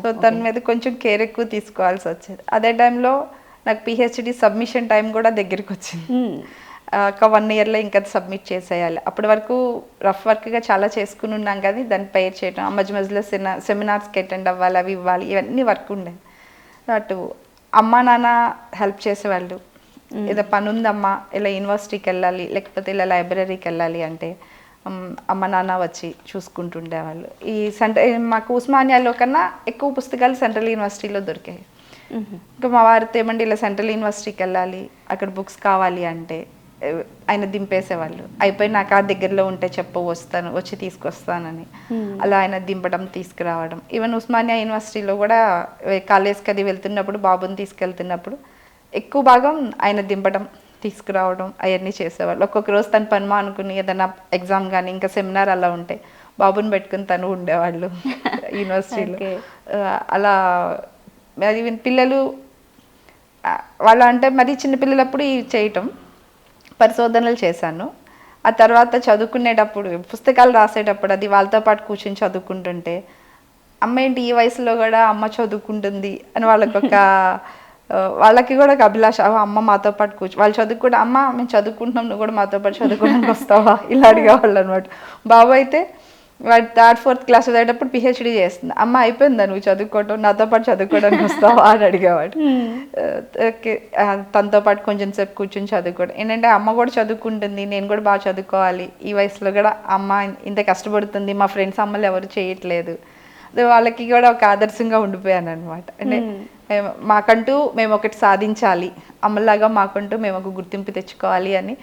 సో తన మీద కొంచెం కేర్ ఎక్కువ తీసుకోవాల్సి వచ్చేది. అదే టైంలో నాకు పిహెచ్డి సబ్మిషన్ టైం కూడా దగ్గరికి వచ్చింది. ఒక 1 ఇయర్లో ఇంకా సబ్మిట్ చేసేయాలి. అప్పటి వరకు రఫ్ వర్క్గా చాలా చేసుకుని ఉన్నాం కానీ దాన్ని పేర్ చేయడం, మధ్య మధ్యలో సెమినార్స్కి అటెండ్ అవ్వాలి, అవి ఇవ్వాలి, ఇవన్నీ వర్క్ ఉండేది. అటు అమ్మ నాన్న హెల్ప్ చేసేవాళ్ళు. ఏదో పని ఉందమ్మా, ఇలా యూనివర్సిటీకి వెళ్ళాలి, లేకపోతే ఇలా లైబ్రరీకి వెళ్ళాలి అంటే అమ్మ నాన్న వచ్చి చూసుకుంటుండేవాళ్ళు. ఈ మాకు ఉస్మానియాలో కన్నా ఎక్కువ పుస్తకాలు సెంట్రల్ యూనివర్సిటీలో దొరికాయి. ఇంకా మా వారితో ఏమండి ఇలా సెంట్రల్ యూనివర్సిటీకి వెళ్ళాలి, అక్కడ బుక్స్ కావాలి అంటే ఆయన దింపేసేవాళ్ళు. అయిపోయి నాకు ఆ దగ్గరలో ఉంటే వచ్చి తీసుకొస్తానని అలా ఆయన దింపడం తీసుకురావడం. ఈవెన్ ఉస్మానియా యూనివర్సిటీలో కూడా కాలేజ్కి అది వెళ్తున్నప్పుడు, బాబుని తీసుకెళ్తున్నప్పుడు ఎక్కువ భాగం ఆయన దింపడం తీసుకురావడం అవన్నీ చేసేవాళ్ళు. ఒక్కొక్క రోజు తను పనిమా అనుకుని ఏదైనా ఎగ్జామ్ కానీ ఇంకా సెమినార్ అలా ఉంటే బాబుని పెట్టుకుని తను ఉండేవాళ్ళు యూనివర్సిటీలో. అలా మరి పిల్లలు వాళ్ళు అంటే మరి చిన్నపిల్లలప్పుడు ఇవి చేయటం, పరిశోధనలు చేశాను. ఆ తర్వాత చదువుకునేటప్పుడు పుస్తకాలు రాసేటప్పుడు అది వాళ్ళతో పాటు కూర్చొని చదువుకుంటుంటే అమ్మ ఏంటి ఈ వయసులో కూడా అమ్మ చదువుకుంటుంది అని వాళ్ళకి కూడా ఒక అభిలాష, అమ్మ మాతో పాటు వాళ్ళు చదువుకుంటే అమ్మ మేము చదువుకుంటున్నాం, నువ్వు కూడా మాతో పాటు చదువుకోవడానికి వస్తావా, ఇలా అడిగేవాళ్ళు అనమాట. బాబు అయితే వాడు 3rd 4th క్లాస్ చదివేటప్పుడు పిహెచ్డి చేస్తుంది. అమ్మ అయిపోయిందా నువ్వు చదువుకోవటం, నాతో పాటు చదువుకోవడానికి వస్తావా అని అడిగేవాడు. ఓకే, తనతో పాటు కొంచెం సేపు కూర్చొని చదువుకోవడం. ఏంటంటే అమ్మ కూడా చదువుకుంటుంది, నేను కూడా బాగా చదువుకోవాలి, ఈ వయసులో కూడా అమ్మ ఇంత కష్టపడుతుంది, మా ఫ్రెండ్స్ అమ్మలు ఎవరు చేయట్లేదు, వాళ్ళకి కూడా ఒక ఆదర్శంగా ఉండిపోయాను అనమాట. అంటే మాకంటూ మేము ఒకటి సాధించాలి, అమ్మలాగా మాకంటూ మేము ఒక గుర్తింపు తెచ్చుకోవాలి అని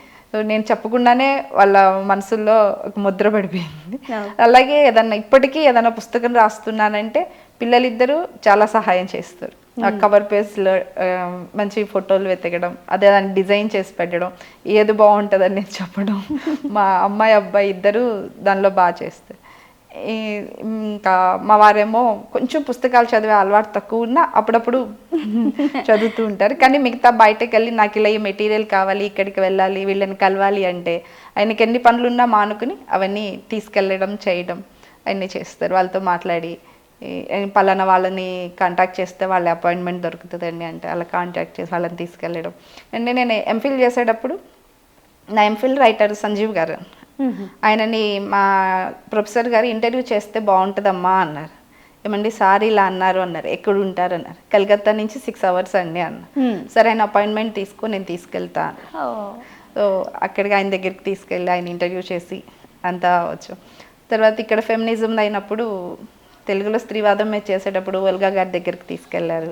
నేను చెప్పకుండానే వాళ్ళ మనసుల్లో ఒక ముద్ర పడిపోయింది. అలాగే ఇప్పటికీ ఏదైనా పుస్తకం రాస్తున్నానంటే పిల్లలిద్దరూ చాలా సహాయం చేస్తారు. ఆ కవర్ పేజ్లో మంచి ఫోటోలు వెతకడం, అదే దాన్ని డిజైన్ చేసి పెట్టడం, ఏది బాగుంటుందని నేను చెప్పడం, మా అమ్మాయి అబ్బాయి ఇద్దరు దానిలో బాగా చేస్తారు. ఇంకా మా వారేమో కొంచెం పుస్తకాలు చదివే అలవాటు తక్కువ ఉన్నా అప్పుడప్పుడు చదువుతూ ఉంటారు. కానీ మిగతా బయటకు వెళ్ళి నాకు ఇలా ఈ మెటీరియల్ కావాలి, ఇక్కడికి వెళ్ళాలి, వీళ్ళని కలవాలి అంటే ఆయనకి ఎన్ని పనులున్నా మానుకుని అవన్నీ తీసుకెళ్ళడం, చేయడం అన్నీ చేస్తారు. వాళ్ళతో మాట్లాడి పలానా వాళ్ళని కాంటాక్ట్ చేస్తే వాళ్ళ అపాయింట్మెంట్ దొరుకుతుందండి అంటే అలా కాంటాక్ట్ చేసి వాళ్ళని తీసుకెళ్ళడం. అంటే నేను ఎంఫిల్ చేసేటప్పుడు నా ఎంఫిల్ రైటర్ సంజీవ్ గారు, ఆయనని మా ప్రొఫెసర్ గారు ఇంటర్వ్యూ చేస్తే బాగుంటుందమ్మా అన్నారు. ఏమండి సార్ ఇలా అన్నారు ఎక్కడ ఉంటారు అన్నారు. కలకత్తా నుంచి 6 hours అండి అన్న. సరే ఆయన అపాయింట్మెంట్ తీసుకో, నేను తీసుకెళ్తాను. సో అక్కడికి ఆయన దగ్గరికి తీసుకెళ్ళి ఆయన ఇంటర్వ్యూ చేసి అంతా వచ్చు. తర్వాత ఇక్కడ ఫెమినిజం అయినప్పుడు తెలుగులో స్త్రీవాదం మీద చేసేటప్పుడు ఒల్గా గారి దగ్గరికి తీసుకెళ్లారు.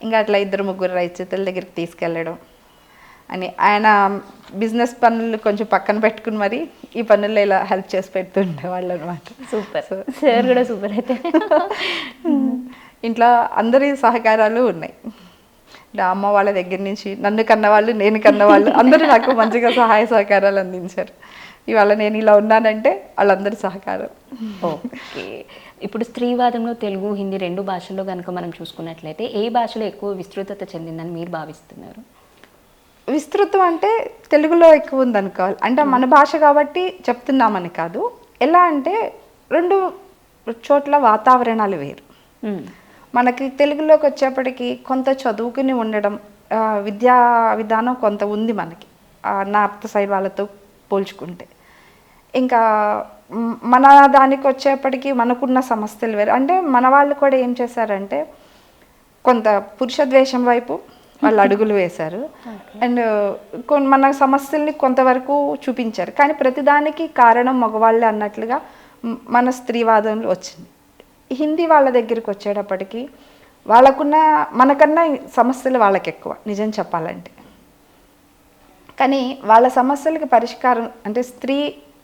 ఇంకా అట్లా 2-3 రచయితల దగ్గరికి తీసుకెళ్ళడం అని ఆయన బిజినెస్ పనులు కొంచెం పక్కన పెట్టుకుని మరి ఈ పనుల్లో ఇలా హెల్ప్ చేసి పెడుతుండేవాళ్ళు అనమాట. సూపర్, సార్ కూడా సూపర్. అయితే ఇంట్లో అందరి సహకారాలు ఉన్నాయి. అమ్మ వాళ్ళ దగ్గర నుంచి నన్ను కన్నవాళ్ళు, నేను కన్నవాళ్ళు అందరూ నాకు మంచిగా సహాయ సహకారాలు అందించారు. ఇవాళ నేను ఇలా ఉన్నానంటే వాళ్ళందరి సహకారం. ఓకే, ఇప్పుడు స్త్రీవాదంలో తెలుగు, హిందీ 2 భాషల్లో కనుక మనం చూసుకున్నట్లయితే ఏ భాషలో ఎక్కువ విస్తృతత చెందిందని మీరు భావిస్తున్నారు? విస్తృతం అంటే తెలుగులో ఎక్కువ ఉందనుకోవాలి. అంటే మన భాష కాబట్టి చెప్తున్నామని కాదు. ఎలా అంటే 2 చోట్ల వాతావరణాలు వేరు. మనకి తెలుగులోకి వచ్చేప్పటికి కొంత చదువుకుని ఉండడం, విద్యా విధానం కొంత ఉంది మనకి నార్త్ సైడ్ వాళ్ళతో పోల్చుకుంటే. ఇంకా మన దానికి వచ్చేప్పటికి మనకున్న సమస్యలు వేరు. అంటే మన వాళ్ళు కూడా ఏం చేశారంటే కొంత పురుష ద్వేషం వైపు వాళ్ళు అడుగులు వేశారు. అండ్ మన సమస్యల్ని కొంతవరకు చూపించారు. కానీ ప్రతిదానికి కారణం మగవాళ్ళే అన్నట్లుగా మన స్త్రీవాదంలో వచ్చింది. హిందీ వాళ్ళ దగ్గరికి వచ్చేటప్పటికి వాళ్ళకున్న మనకన్నా సమస్యలు వాళ్ళకి ఎక్కువ నిజం చెప్పాలంటే. కానీ వాళ్ళ సమస్యలకి పరిష్కారం అంటే స్త్రీ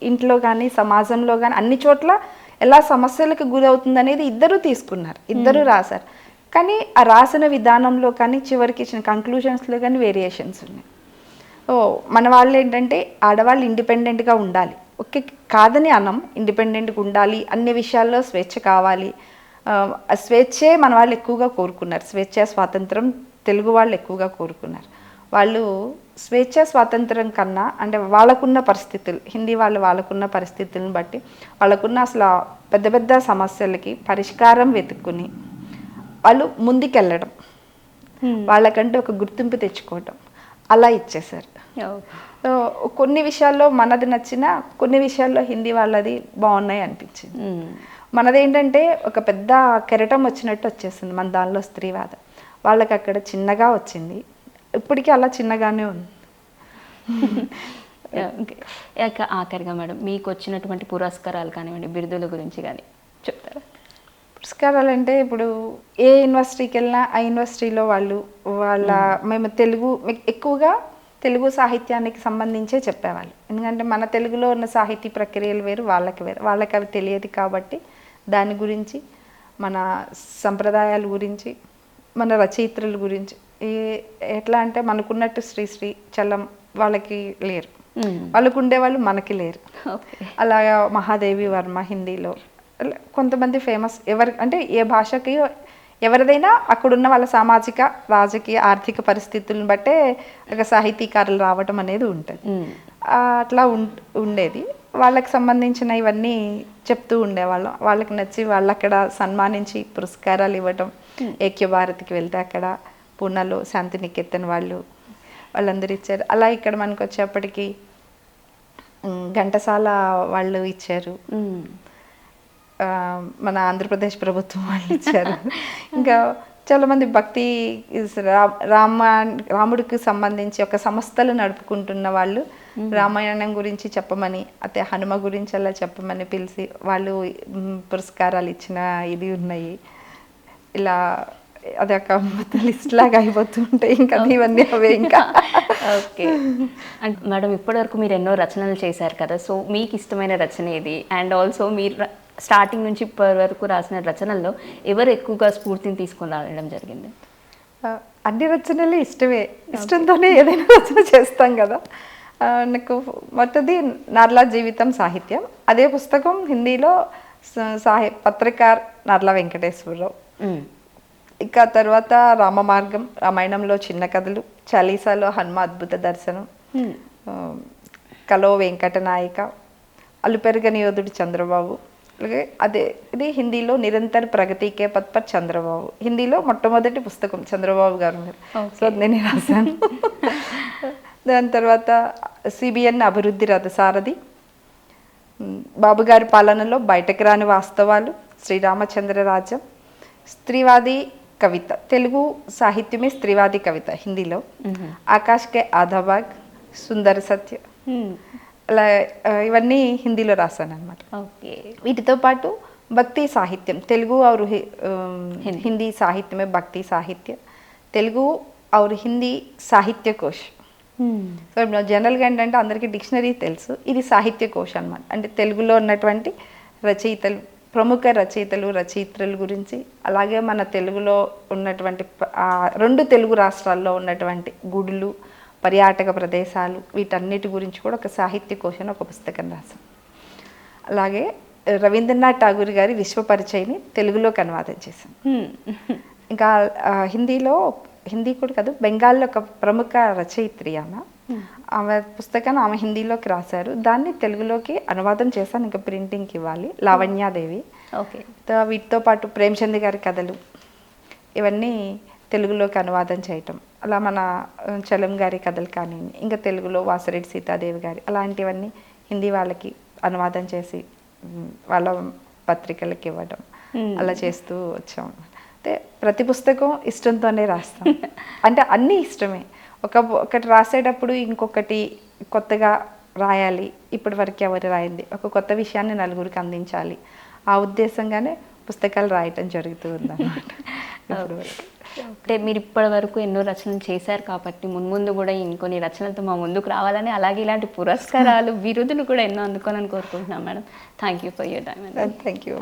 ఇంట్లో కానీ సమాజంలో కానీ అన్ని చోట్ల ఎలా సమస్యలకు గురవుతుంది అనేది ఇద్దరూ తీసుకున్నారు, ఇద్దరూ రాశారు. కానీ ఆ రాసిన విధానంలో కానీ చివరికి ఇచ్చిన కంక్లూషన్స్లో కానీ వేరియేషన్స్ ఉన్నాయి. మన వాళ్ళు ఏంటంటే ఆడవాళ్ళు ఇండిపెండెంట్గా ఉండాలి, ఓకే కాదని అనం, ఇండిపెండెంట్గా ఉండాలి, అన్ని విషయాల్లో స్వేచ్ఛ కావాలి. స్వేచ్ఛే మన వాళ్ళు ఎక్కువగా కోరుకున్నారు. స్వేచ్ఛ స్వాతంత్రం తెలుగు వాళ్ళు ఎక్కువగా కోరుకున్నారు. వాళ్ళు స్వేచ్ఛ స్వాతంత్రం కన్నా అంటే వాళ్ళకున్న పరిస్థితులు, హిందీ వాళ్ళకున్న పరిస్థితులను బట్టి వాళ్ళకున్న అసలు పెద్ద పెద్ద సమస్యలకి పరిష్కారం వెతుక్కుని వాళ్ళు ముందుకెళ్ళడం, వాళ్ళకంటే ఒక గుర్తింపు తెచ్చుకోవటం అలా ఇచ్చేశారు. కొన్ని విషయాల్లో మనది నచ్చిన, కొన్ని విషయాల్లో హిందీ వాళ్ళది బాగున్నాయి అనిపించింది. మనది ఏంటంటే ఒక పెద్ద కెరటం వచ్చినట్టు వచ్చేసింది మన దానిలో స్త్రీవాదం. వాళ్ళకి అక్కడ చిన్నగా వచ్చింది, ఇప్పటికీ అలా చిన్నగానే ఉంది. ఆఖరిగా మేడం మీకు వచ్చినటువంటి పురస్కారాలు కానివ్వండి, బిరుదుల గురించి కానీ చెప్తారా? పురస్కారాలు అంటే ఇప్పుడు ఏ యూనివర్సిటీకి వెళ్ళినా ఆ యూనివర్సిటీలో మేము ఎక్కువగా తెలుగు సాహిత్యానికి సంబంధించే చెప్పేవాళ్ళు. ఎందుకంటే మన తెలుగులో ఉన్న సాహితీ ప్రక్రియలు వేరు, వాళ్ళకి అవి తెలియదు. కాబట్టి దాని గురించి, మన సంప్రదాయాల గురించి, మన రచయిత్రుల గురించి ఎట్లా అంటే మనకున్నట్టు శ్రీశ్రీ చలం వాళ్ళకి లేరు, వాళ్ళకు ఉండేవాళ్ళు మనకి లేరు. అలాగా మహాదేవి వర్మ హిందీలో కొంతమంది ఫేమస్. అంటే ఏ భాషకి ఎవరిదైనా అక్కడున్న వాళ్ళ సామాజిక రాజకీయ ఆర్థిక పరిస్థితులను బట్టే ఒక సాహితీకారులు రావటం అనేది ఉంటుంది. అట్లా ఉండేది. వాళ్ళకి సంబంధించిన ఇవన్నీ చెప్తూ ఉండేవాళ్ళం. వాళ్ళకి నచ్చి వాళ్ళు అక్కడ సన్మానించి పురస్కారాలు ఇవ్వటం. ఏక్య భారతికి వెళ్తే అక్కడ పూనాలో శాంతినికేతన్ వాళ్ళందరూ ఇచ్చారు. అలా ఇక్కడ మనకు వచ్చేప్పటికి ఘంటసాల వాళ్ళు ఇచ్చారు, మన ఆంధ్రప్రదేశ్ ప్రభుత్వం వాళ్ళు ఇచ్చారు. ఇంకా చాలామంది భక్తి రాముడికి సంబంధించి ఒక సంస్థలు నడుపుకుంటున్న వాళ్ళు రామాయణం గురించి చెప్పమని, అయితే హనుమ గురించి అలా చెప్పమని పిలిచి వాళ్ళు పురస్కారాలు ఇచ్చిన ఇది ఉన్నాయి. ఇలా అదొక లిస్ట్ లాగా అయిపోతూ ఉంటాయి. ఇంకా ఇవన్నీ అవే. ఇంకా ఓకే. అంటే మేడం ఇప్పటివరకు మీరు ఎన్నో రచనలు చేశారు కదా, సో మీకు ఇష్టమైన రచన ఏది? అండ్ ఆల్సో మీరు స్టార్టింగ్ నుంచి ఇప్పటి వరకు రాసిన రచనల్లో ఎవరు ఎక్కువగా స్ఫూర్తిని తీసుకొని రాయడం జరిగింది? అన్ని రచనలు ఇష్టమే, ఇష్టంతోనే ఏదైనా రచన చేస్తాం కదా. నాకు మొదటిది నార్లా జీవితం సాహిత్యం. అదే పుస్తకం హిందీలో పత్రికార్ నార్లా వెంకటేశ్వరరావు. ఇక తర్వాత రామమార్గం, రామాయణంలో చిన్న కథలు, చాలీసాలో హనుమ అద్భుత దర్శనం, కలో వెంకటనాయక, అలుపెరగని యోధుడు చంద్రబాబు. అలాగే ఇది హిందీలో నిరంతర ప్రగతికే పత్ పర్ చంద్రబాబు. హిందీలో మొట్టమొదటి పుస్తకం చంద్రబాబు గారు మీద, సో నేనే రాశాను. దాని తర్వాత సిబిఎన్ అభివృద్ధి రథసారథి, బాబుగారి పాలనలో బయటకు రాని వాస్తవాలు, శ్రీరామచంద్ర రాజ్యం, స్త్రీవాది కవిత, తెలుగు సాహిత్యమే స్త్రీవాది కవిత హిందీలో, ఆకాష్ కే ఆధాబాగ్, సుందర సత్య, అలా ఇవన్నీ హిందీలో రాశాను అనమాట. ఓకే. వీటితో పాటు భక్తి సాహిత్యం, తెలుగు और హిందీ సాహిత్యమే భక్తి సాహిత్య, తెలుగు और హిందీ సాహిత్య కోశ్. సో జనరల్గా ఏంటంటే అందరికీ డిక్షనరీ తెలుసు, ఇది సాహిత్య కోశ్ అనమాట. అంటే తెలుగులో ఉన్నటువంటి రచయితలు, ప్రముఖ రచయితలు రచయిత్రుల గురించి, అలాగే మన తెలుగులో ఉన్నటువంటి 2 తెలుగు రాష్ట్రాల్లో ఉన్నటువంటి గుడులు, పర్యాటక ప్రదేశాలు, వీటన్నిటి గురించి కూడా ఒక సాహిత్య కోశం ఒక పుస్తకం రాశాను. అలాగే రవీంద్రనాథ్ ఠాగూర్ గారి విశ్వ పరిచయని తెలుగులోకి అనువాదం చేశాను. ఇంకా హిందీ కూడా కాదు, బెంగాల్లో ఒక ప్రముఖ రచయిత్రి ఆమె పుస్తకాన్ని ఆమె హిందీలోకి రాశారు, దాన్ని తెలుగులోకి అనువాదం చేశాను, ఇంకా ప్రింటింగ్కి ఇవ్వాలి, లావణ్యాదేవి. ఓకే. వీటితో పాటు ప్రేమ్చంద్ గారి కథలు ఇవన్నీ తెలుగులోకి అనువాదం చేయటం, అలా మన చలం గారి కథలు కానీ, ఇంకా తెలుగులో వాసిరెడ్డి సీతాదేవి గారి అలాంటివన్నీ హిందీ వాళ్ళకి అనువాదం చేసి వాళ్ళ పత్రికలకి ఇవ్వడం అలా చేస్తూ వచ్చాం. అంటే ప్రతి పుస్తకం ఇష్టంతోనే రాస్తాం. అంటే అన్నీ ఇష్టమే. ఒకటి రాసేటప్పుడు ఇంకొకటి కొత్తగా రాయాలి, ఇప్పటి వరకు ఎవరు రాయింది, ఒక కొత్త విషయాన్ని నలుగురికి అందించాలి, ఆ ఉద్దేశంగానే పుస్తకాలు రాయటం జరుగుతూ ఉందన్నమాట. అంటే మీరు ఇప్పటి వరకు ఎన్నో రచనలు చేశారు కాబట్టి మున్ముందు కూడా ఇంకొన్ని రచనలతో మా ముందుకు రావాలని, అలాగే ఇలాంటి పురస్కారాలు బిరుదులు కూడా ఎన్నో అందుకోవాలని కోరుకుంటున్నాం madam. Thank you for your time. Thank you.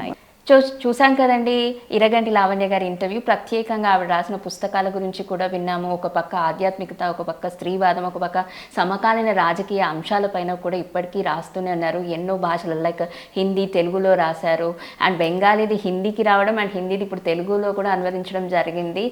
చూసాం కదండి ఇరగంటి లావణ్య గారి ఇంటర్వ్యూ. ప్రత్యేకంగా ఆవిడ రాసిన పుస్తకాల గురించి కూడా విన్నాము. ఒక పక్క ఆధ్యాత్మికత, ఒక పక్క స్త్రీవాదం, ఒక పక్క సమకాలీన రాజకీయ అంశాలపైన కూడా ఇప్పటికీ రాస్తూనే ఉన్నారు. ఎన్నో భాషలు లైక్ హిందీ, తెలుగులో రాశారు. అండ్ బెంగాలీది హిందీకి రావడం అండ్ హిందీది ఇప్పుడు తెలుగులో కూడా అనువదించడం జరిగింది.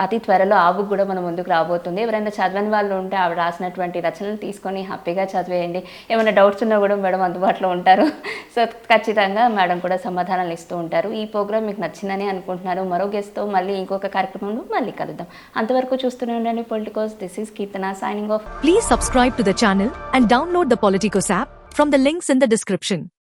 అతి త్వరలో ఆ బుక్ కూడా మన ముందుకు రాబోతుంది. ఎవరైనా చదవని వాళ్ళు ఉంటే ఆవిడ రాసినటువంటి రచనలు తీసుకొని హ్యాపీగా చదివేయండి. ఏమైనా డౌట్స్ ఉన్నా కూడా మేడం అందుబాటులో ఉంటారు. సో ఖచ్చితంగా మేడం కూడా సమాధానాలు ఇస్తూ ఉంటారు. ఈ ప్రోగ్రామ్ మీకు నచ్చిందని అనుకుంటున్నారు. మరో గెస్ట్తో మళ్ళీ ఇంకొక కార్యక్రమంలో మళ్ళీ కలుద్దాం. అంతవరకు చూస్తూనే ఉండండి Politicos. This is Keerthana signing off. Please subscribe to the channel and download the Politicos app from the links in the description.